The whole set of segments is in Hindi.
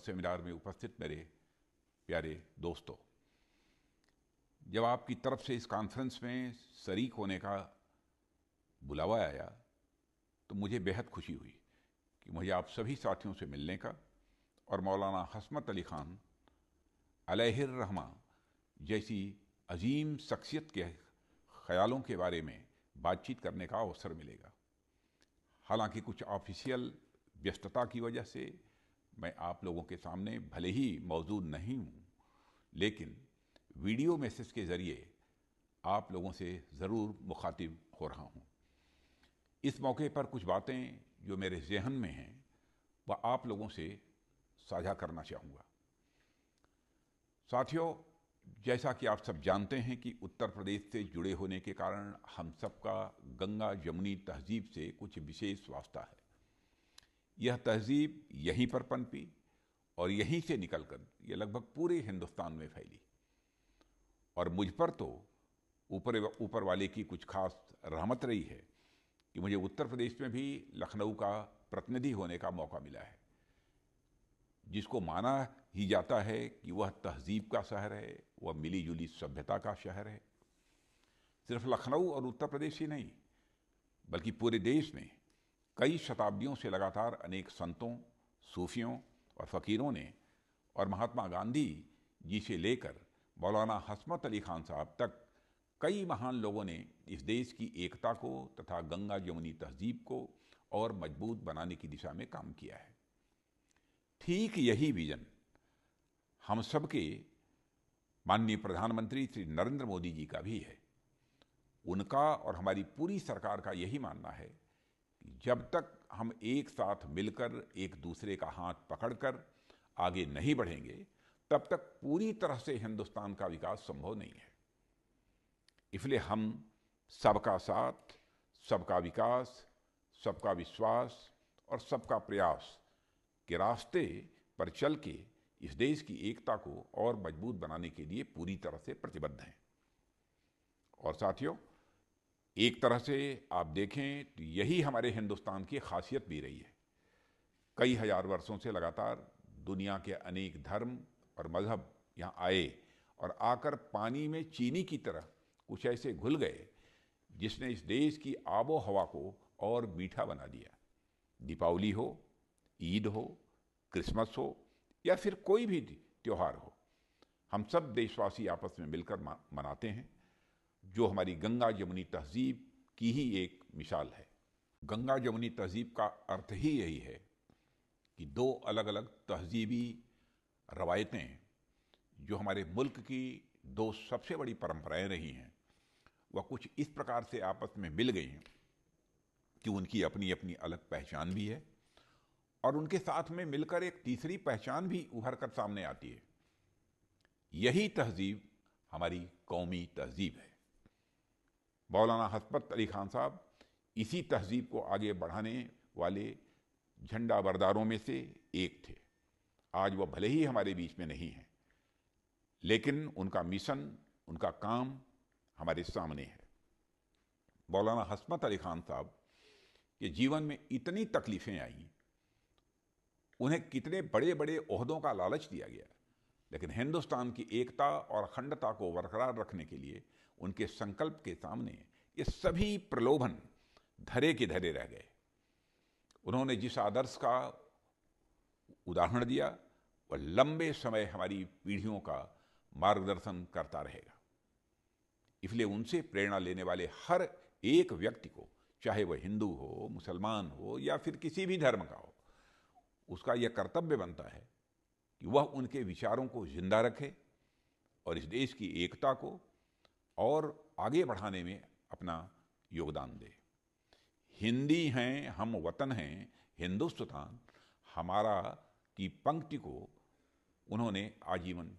सेमिनार में उपस्थित मेरे प्यारे दोस्तों, जब आपकी तरफ से इस कॉन्फ्रेंस में शरीक होने का बुलावा आया तो मुझे बेहद खुशी हुई कि मुझे आप सभी साथियों से मिलने का और मौलाना हस्मत अली खान अलैहिर रहमा जैसी अजीम शख्सियत के ख्यालों के बारे में बातचीत करने का अवसर मिलेगा। हालांकि कुछ ऑफिशियल व्यस्तता की वजह से मैं आप लोगों के सामने भले ही मौजूद नहीं हूँ, लेकिन वीडियो मैसेज के ज़रिए आप लोगों से ज़रूर मुखातिब हो रहा हूँ। इस मौके पर कुछ बातें जो मेरे जहन में हैं वह आप लोगों से साझा करना चाहूँगा। साथियों, जैसा कि आप सब जानते हैं कि उत्तर प्रदेश से जुड़े होने के कारण हम सबका गंगा जमुनी तहजीब से कुछ विशेष वास्ता है। यह तहजीब यहीं पर पनपी और यहीं से निकलकर यह लगभग पूरे हिंदुस्तान में फैली और मुझ पर तो ऊपर वाले की कुछ खास रहमत रही है कि मुझे उत्तर प्रदेश में भी लखनऊ का प्रतिनिधि होने का मौका मिला है, जिसको माना ही जाता है कि वह तहजीब का शहर है, वह मिली जुली सभ्यता का शहर है। सिर्फ लखनऊ और उत्तर प्रदेश ही नहीं बल्कि पूरे देश में कई शताब्दियों से लगातार अनेक संतों, सूफियों और फ़कीरों ने और महात्मा गांधी जी से लेकर मौलाना हस्मत अली खान साहब तक कई महान लोगों ने इस देश की एकता को तथा गंगा जमुनी तहजीब को और मजबूत बनाने की दिशा में काम किया है। ठीक यही विजन हम सबके माननीय प्रधानमंत्री श्री नरेंद्र मोदी जी का भी है। उनका और हमारी पूरी सरकार का यही मानना है कि जब तक हम एक साथ मिलकर एक दूसरे का हाथ पकड़कर आगे नहीं बढ़ेंगे, तब तक पूरी तरह से हिंदुस्तान का विकास संभव नहीं है। इसलिए हम सबका साथ, सबका विकास, सबका विश्वास और सबका प्रयास के रास्ते पर चल के इस देश की एकता को और मजबूत बनाने के लिए पूरी तरह से प्रतिबद्ध हैं। और साथियों, एक तरह से आप देखें तो यही हमारे हिंदुस्तान की खासियत भी रही है। कई हजार वर्षों से लगातार दुनिया के अनेक धर्म और मजहब यहाँ आए और आकर पानी में चीनी की तरह कुछ ऐसे घुल गए जिसने इस देश की आबो हवा को और मीठा बना दिया। दीपावली हो, ईद हो, क्रिसमस हो या फिर कोई भी त्यौहार हो, हम सब देशवासी आपस में मिलकर मनाते हैं, जो हमारी गंगा जमुनी तहजीब की ही एक मिसाल है। गंगा जमुनी तहजीब का अर्थ ही यही है कि दो अलग अलग तहजीबी रवायतें जो हमारे मुल्क की दो सबसे बड़ी परंपराएं रही हैं, वह कुछ इस प्रकार से आपस में मिल गई हैं कि उनकी अपनी अपनी अलग पहचान भी है और उनके साथ में मिलकर एक तीसरी पहचान भी उभर कर सामने आती है। यही तहजीब हमारी कौमी तहजीब है। मौलाना हस्मत अली खान साहब इसी तहजीब को आगे बढ़ाने वाले झंडा बरदारों में से एक थे। आज वह भले ही हमारे बीच में नहीं है, लेकिन उनका मिशन, उनका काम हमारे सामने है। मौलाना हस्मत अली खान साहब के जीवन में इतनी तकलीफें आई, उन्हें कितने बड़े बड़े ओहदों का लालच दिया गया, लेकिन हिंदुस्तान की एकता और अखंडता को बरकरार रखने के लिए उनके संकल्प के सामने ये सभी प्रलोभन धरे के धरे रह गए। उन्होंने जिस आदर्श का उदाहरण दिया वह लंबे समय हमारी पीढ़ियों का मार्गदर्शन करता रहेगा। इसलिए उनसे प्रेरणा लेने वाले हर एक व्यक्ति को, चाहे वह हिंदू हो, मुसलमान हो या फिर किसी भी धर्म का हो, उसका यह कर्तव्य बनता है कि वह उनके विचारों को जिंदा रखे और इस देश की एकता को और आगे बढ़ाने में अपना योगदान दे। हिंदी हैं हम, वतन हैं हिंदुस्तान हमारा की पंक्ति को उन्होंने आजीवन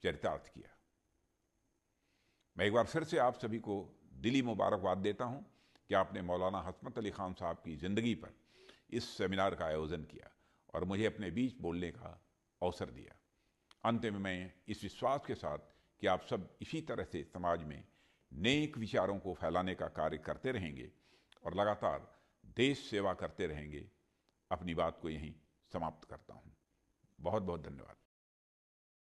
चरितार्थ किया। मैं एक बार फिर से आप सभी को दिली मुबारकबाद देता हूं कि आपने मौलाना हस्मत अली खान साहब की ज़िंदगी पर इस सेमिनार का आयोजन किया और मुझे अपने बीच बोलने का अवसर दिया। अंत में मैं इस विश्वास के साथ कि आप सब इसी तरह से समाज में नेक विचारों को फैलाने का कार्य करते रहेंगे और लगातार देश सेवा करते रहेंगे, अपनी बात को यहीं समाप्त करता हूँ। बहुत बहुत धन्यवाद।